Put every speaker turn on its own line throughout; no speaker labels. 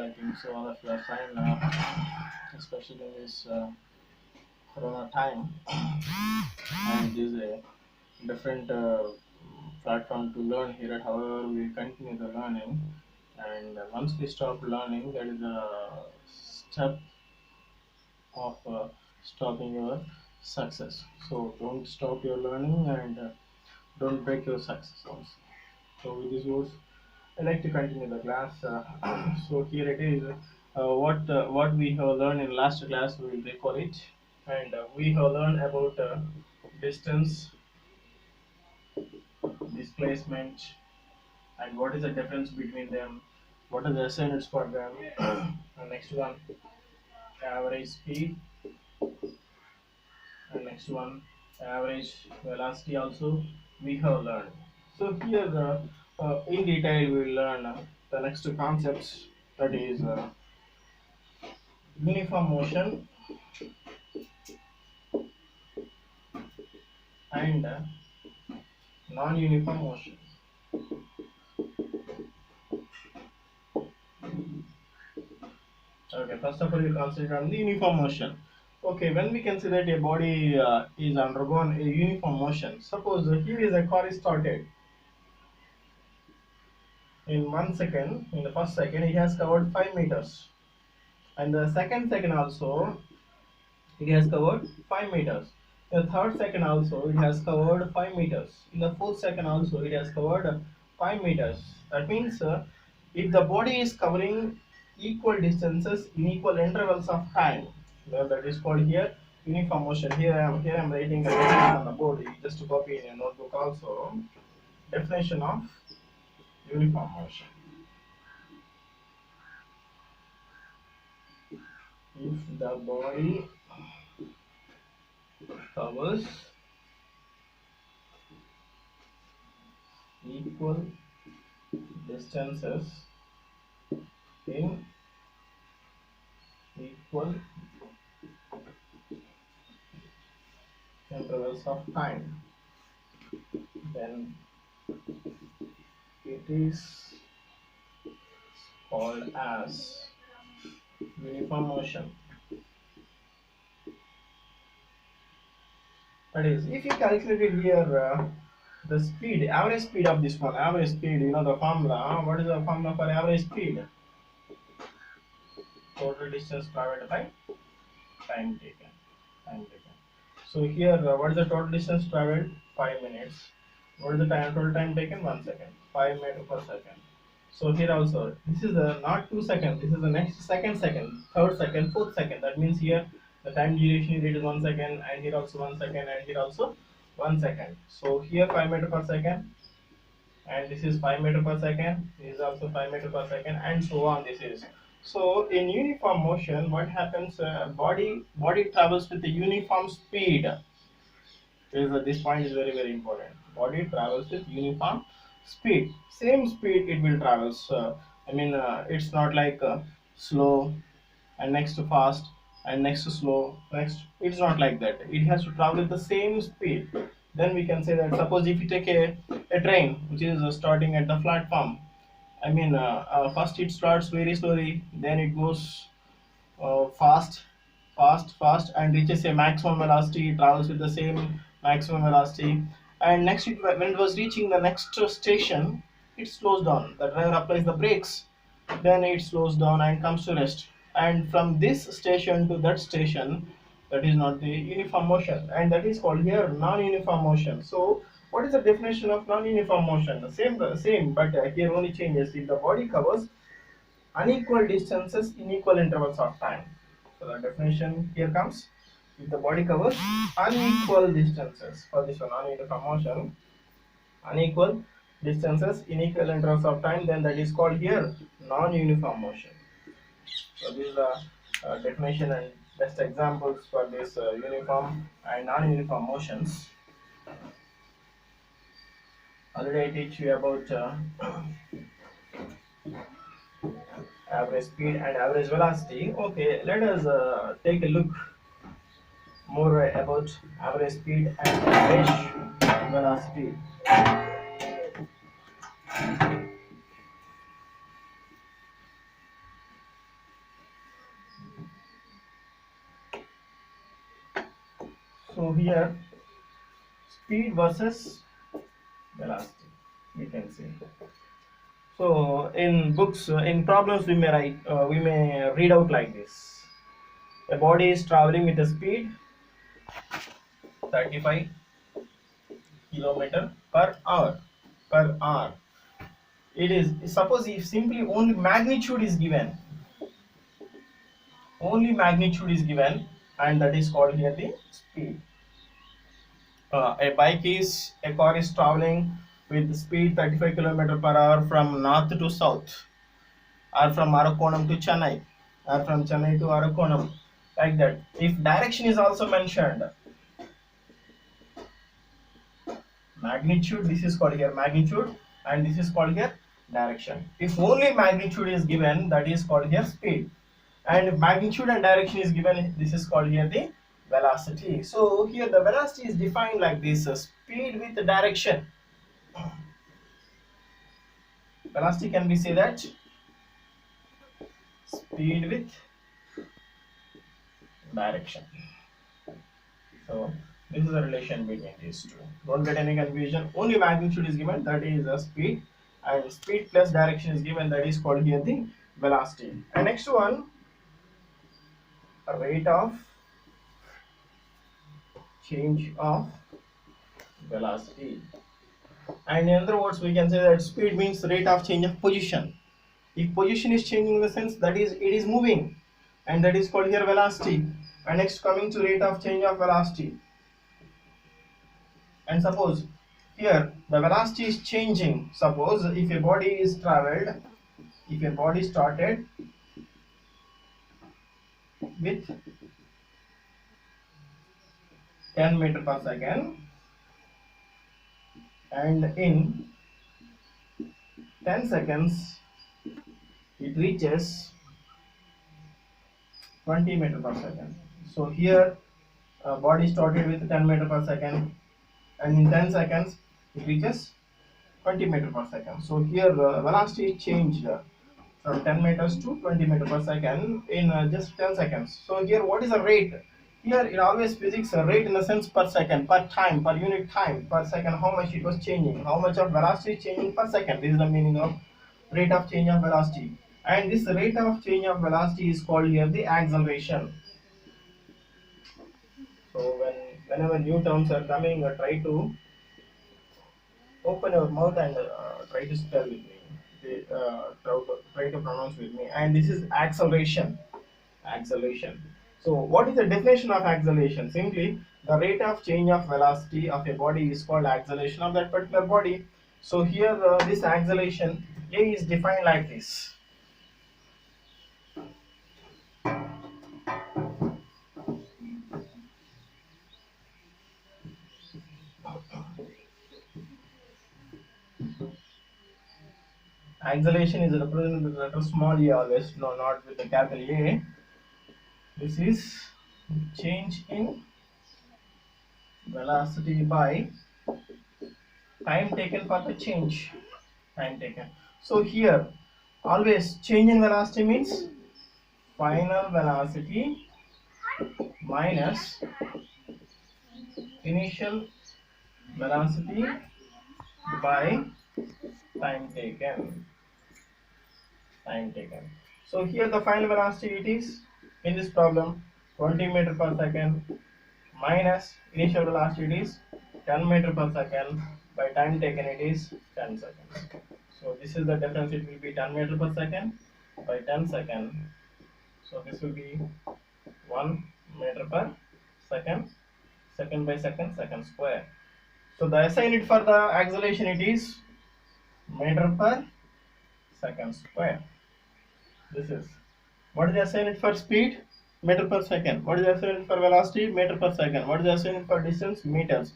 I think so all of you are fine now, especially in this Corona time, and this is a different platform to learn here. However, we continue the learning, and once we stop learning, that is a step of stopping your success. So don't stop your learning and don't break your success also. So with these words, I like to continue the class. So here it is. What we have learned in last class, we will recall it, and we have learned about distance, displacement, and what is the difference between them. What are the SI units for them? And next one, average speed, and next one, average velocity. Also, we have learned. So here, in detail, we will learn the next two concepts. That is uniform motion and non-uniform motion. Okay, first of all, you consider on the uniform motion. Okay, when we consider that a body is undergone a uniform motion, suppose here is a car is started in 1 second. In the first second, it has covered 5 meters, and the second second also it has covered 5 meters. In the third second also it has covered 5 meters. In the fourth second also it has covered 5 meters. That means if the body is covering equal distances in equal intervals of time, that is called here uniform motion. Here I am writing the definition on the board. You just copy in your notebook also. Definition of uniform motion. If the body covers equal distances in equal intervals of time, then it is called as uniform motion. That is, if you calculated here the speed, average speed of this one, average speed, you know the formula. What is the formula for average speed? Total distance traveled by time taken. Time taken. So here, what is the total distance traveled? 5 minutes. What is the total time taken? 1 second. 5 meters per second. So here also, this is the not 2 seconds. This is the next second, third second, fourth second. That means here the time duration is 1 second, and here also 1 second, and here also 1 second. So here 5 meters per second, and this is 5 meters per second. This is also 5 meters per second, and so on. This is so in uniform motion. What happens? Body travels with the uniform speed. This point is very important. Body travels with uniform speed. Same speed it will travels. It's not like slow and next to fast and next to slow. Next, it's not like that. It has to travel with the same speed. Then we can say that suppose if you take a train which is starting at the platform. First it starts very slowly, then it goes fast, and reaches a maximum velocity, travels with the same maximum velocity, and next when it was reaching the next station, it slows down. The driver applies the brakes, then it slows down and comes to rest. And from this station to that station, that is not the uniform motion, and that is called here non-uniform motion. So, what is the definition of non-uniform motion? The same, but here only changes if the body covers unequal distances in equal intervals of time. So the definition here comes: if the body covers unequal distances, for this one non-uniform motion, unequal distances in equal intervals of time, then that is called here non-uniform motion. So this is the definition and best examples for this uniform and non-uniform motions. Already I teach you about average speed and average velocity. Okay, let us take a look more about average speed and average velocity. So here speed versus velocity, we can see. So in books, in problems, we may read out like this: a body is traveling with a speed 35 kilometer per hour. Per hour. It is, suppose if simply only magnitude is given, and that is called here the speed. A car is traveling with speed 35 kilometer per hour from north to south, or from Arakonam to Chennai, or from Chennai to Arakonam, like that. If direction is also mentioned, magnitude, this is called here magnitude, and this is called here direction. If only magnitude is given, that is called here speed, and if magnitude and direction is given, this is called here the velocity. So here the velocity is defined like this: speed with direction. Velocity can be say that speed with direction. So this is the relation between these two. Don't get any confusion. Only magnitude is given, that is the speed, and speed plus direction is given, that is called here the velocity. And next one, rate of change of velocity. And in other words, we can say that speed means rate of change of position. If position is changing, in the sense that is it is moving, and that is called here velocity. And next, coming to rate of change of velocity. And suppose here the velocity is changing. Suppose if a body is traveled, if a body started with 10 meter per second, and in 10 seconds it reaches 20 meter per second. So here body started with 10 meter per second, and in 10 seconds it reaches 20 meter per second. So here velocity is changed from 10 meters to 20 meter per second in just 10 seconds. So here what is the rate? Here in always physics, a rate in the sense per second, per time, per unit time, per second, how much it was changing, how much of velocity is changing per second. This is the meaning of rate of change of velocity. And this rate of change of velocity is called here the acceleration. So whenever new terms are coming, try to open your mouth and try to spell with me. Try to pronounce with me. And this is acceleration. Acceleration. So what is the definition of acceleration? Simply the rate of change of velocity of a body is called acceleration of that particular body. So here this acceleration A is defined like this. Acceleration is represented with the letter small a always, no, not with the capital A. This is change in velocity by time taken for the change. Time taken. So here always change in velocity means final velocity minus initial velocity by time taken. Time taken. So here the final velocity it is in this problem 20 meter per second minus initial velocity it is 10 meter per second, by time taken it is 10 seconds. So this is the difference, it will be 10 meter per second by 10 seconds. So this will be 1 meter per second, second by second, second square. So the SI unit for the acceleration it is meter per second square. This is what is the SI unit for speed? Meter per second. What is the SI unit for velocity? Meter per second. What is the SI unit for distance? Meters.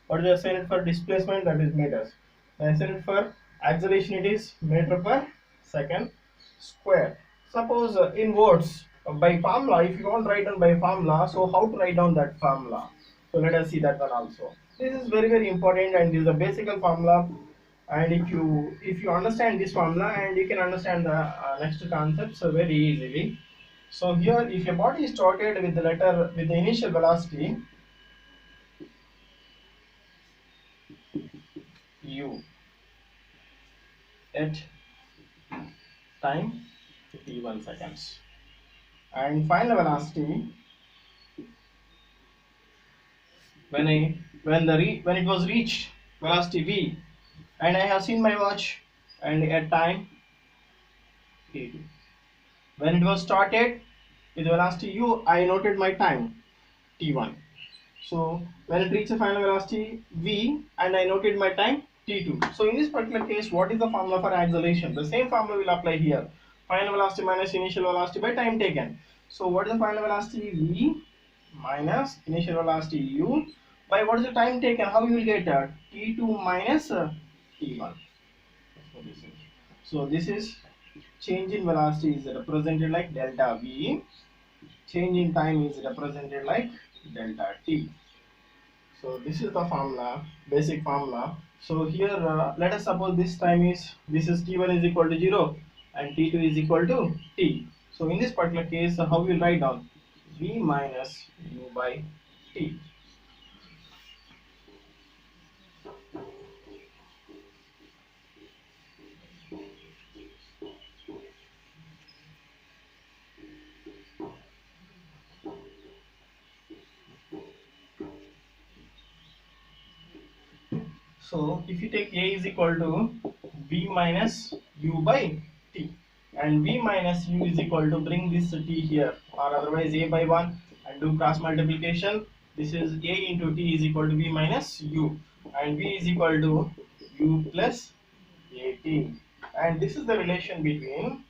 What is the SI unit for displacement? That is meters. The SI unit for acceleration it is meter per second square. Suppose in words by formula, if you want to write down by formula, so how to write down that formula? So let us see that one also. This is very important, and this is a basic formula. And if you understand this formula, and you can understand the next concepts very easily. So here if a body is started with the initial velocity u at time t1 seconds, and final velocity when it was reached velocity v, and I have seen my watch, and at time t2. When it was started with velocity u, I noted my time t1. So when it reaches final velocity v, and I noted my time t2. So in this particular case, what is the formula for acceleration? The same formula will apply here. Final velocity minus initial velocity by time taken. So what is the final velocity v minus initial velocity u by what is the time taken? How you will get t2 minus t1. So this is change in velocity is represented like delta v. Change in time is represented like delta t. So this is the formula, basic formula. So here let us suppose this is t1 is equal to 0 and t2 is equal to t. So in this particular case, how we will write down v minus u by t. So if you take a is equal to v minus u by t, and v minus u is equal to, bring this t here, or otherwise a by 1 and do cross multiplication. This is a into t is equal to v minus u, and v is equal to u plus at, and this is the relation between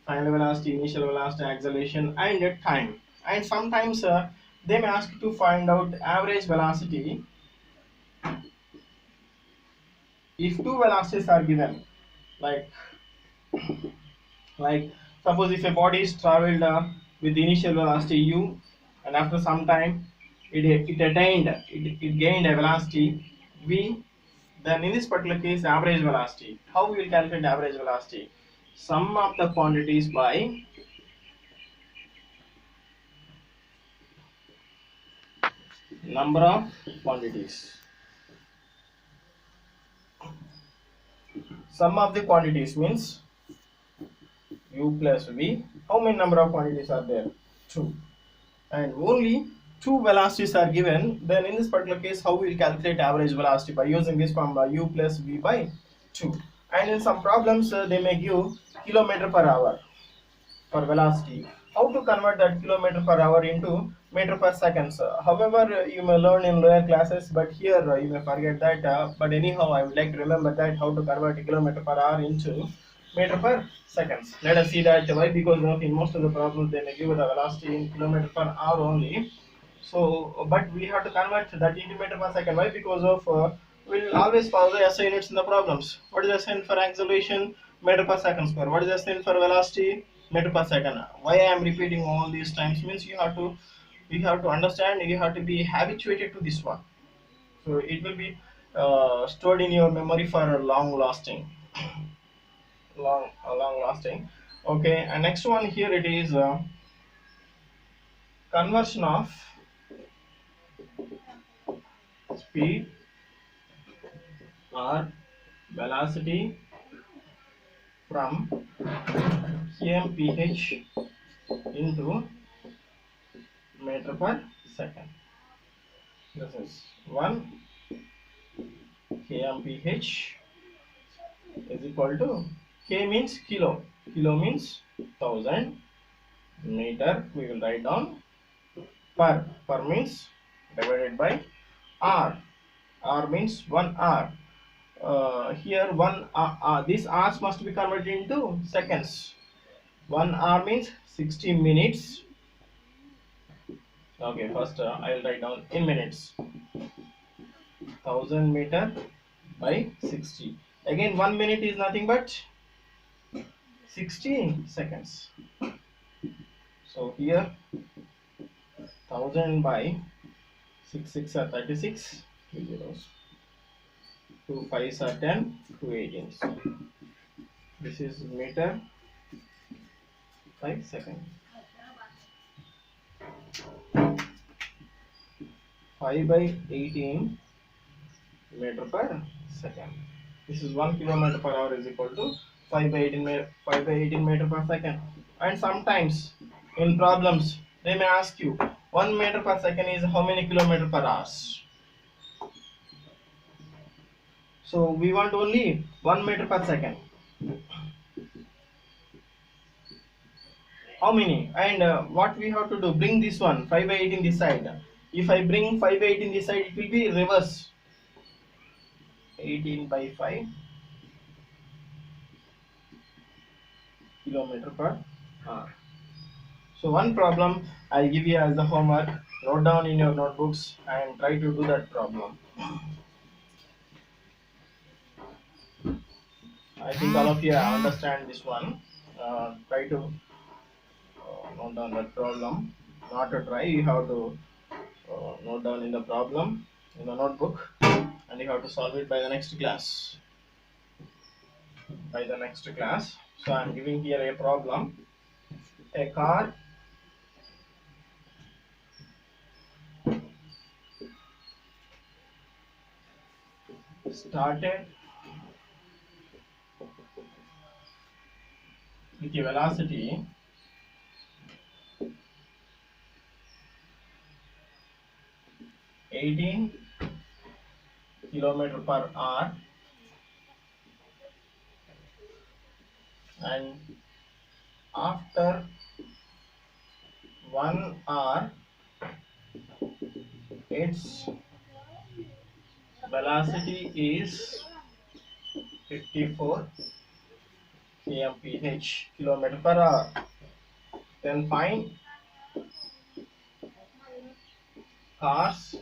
final velocity, initial velocity, acceleration, and time. And sometimes they may ask you to find out average velocity if two velocities are given. Like suppose if a body is traveled with initial velocity u, and after some time it gained a velocity v, then in this particular case average velocity. How we will calculate average velocity? Sum of the quantities by number of quantities. Sum of the quantities means u plus v. How many number of quantities are there? 2. And only two velocities are given. Then in this particular case, how we will calculate average velocity? By using this formula u plus v by 2. And in some problems they may give kilometer per hour for velocity. How to convert that kilometer per hour into meter per seconds? However, you may learn in lower classes, but here you may forget that. But anyhow, I would like to remember that how to convert a kilometer per hour into meter per seconds. Let us see that. Why? Because in most of the problems they may give the velocity in kilometer per hour only. So, but we have to convert that into meter per second. Why? Because of we'll always follow the SI units in the problems. What is the SI unit for acceleration? Meter per second square. What is the SI unit for velocity? Meter per second. Why I am repeating all these times means you have to understand. You have to be habituated to this one. So it will be stored in your memory for long lasting. Long lasting. Okay, and next one here it is conversion of speed or velocity from kmph into meter per second. This is 1 kmph is equal to, k means kilo, means 1000, meter we will write down, per means divided by r, means 1 hour. Here this hours must be converted into seconds. 1 hour means 60 minutes. Okay, first I will write down in minutes. 1000 meter by 60. Again 1 minute is nothing but 60 seconds. So here 1000 by 6 are 36, 2 zeros, 2 5s are 10, 2 18s. This is meter by second. 5 by 18 meter per second. This is 1 kilometer per hour is equal to 5 by 18 5 by 18 meter per second. And sometimes in problems they may ask you 1 meter per second is how many kilometer per hour. So we want only 1 meter per second. How many? And what we have to do? Bring this one 5 by 18 this side. If I bring 5 by 18 this side, it will be reverse. 18 by 5 kilometer per hour. So one problem I'll give you as the homework. Note down in your notebooks and try to do that problem. I think all of you understand this one. Try to note down that problem. Not to try, you have to note down in the problem in the notebook, and you have to solve it by the next class. So I'm giving here a problem. A car started with a velocity 18 kilometer per hour, and after 1 hour its velocity is 54 kmph kilometer per hour. Then find car's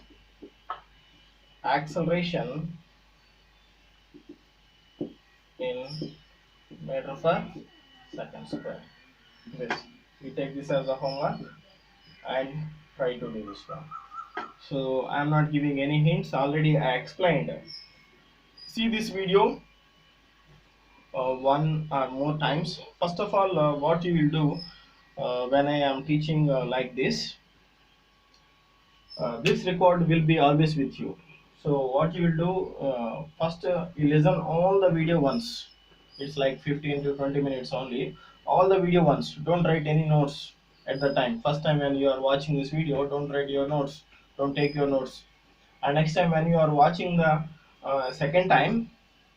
acceleration in meter per second square. This we take this as a homework and try to do this one. So I am not giving any hints, already I explained. See this video one or more times. First of all, what you will do when I am teaching like this, this record will be always with you. So what you will do, first you listen all the video once. It's like 15 to 20 minutes only. All the video once. Don't write any notes at the time. First time when you are watching this video, don't write your notes. Don't take your notes. And next time when you are watching the second time,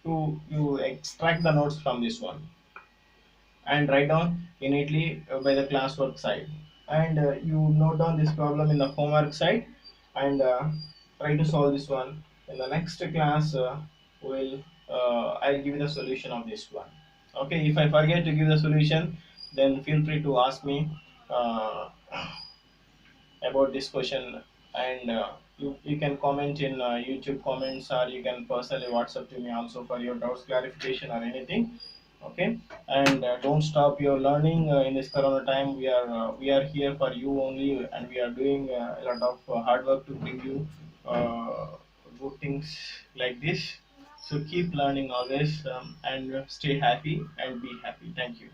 you extract the notes from this one and write down neatly by the classwork side, and you note down this problem in the homework side, and try to solve this one. In the next class will I'll give you the solution of this one. Okay, if I forget to give the solution, then feel free to ask me uh, about this question, and you can comment in YouTube comments, or you can personally WhatsApp to me also for your doubts clarification or anything. Okay, and don't stop your learning in this corona time. We are here for you only, and we are doing a lot of hard work to bring you uh, good things like this. So keep learning always, and stay happy and be happy. Thank you.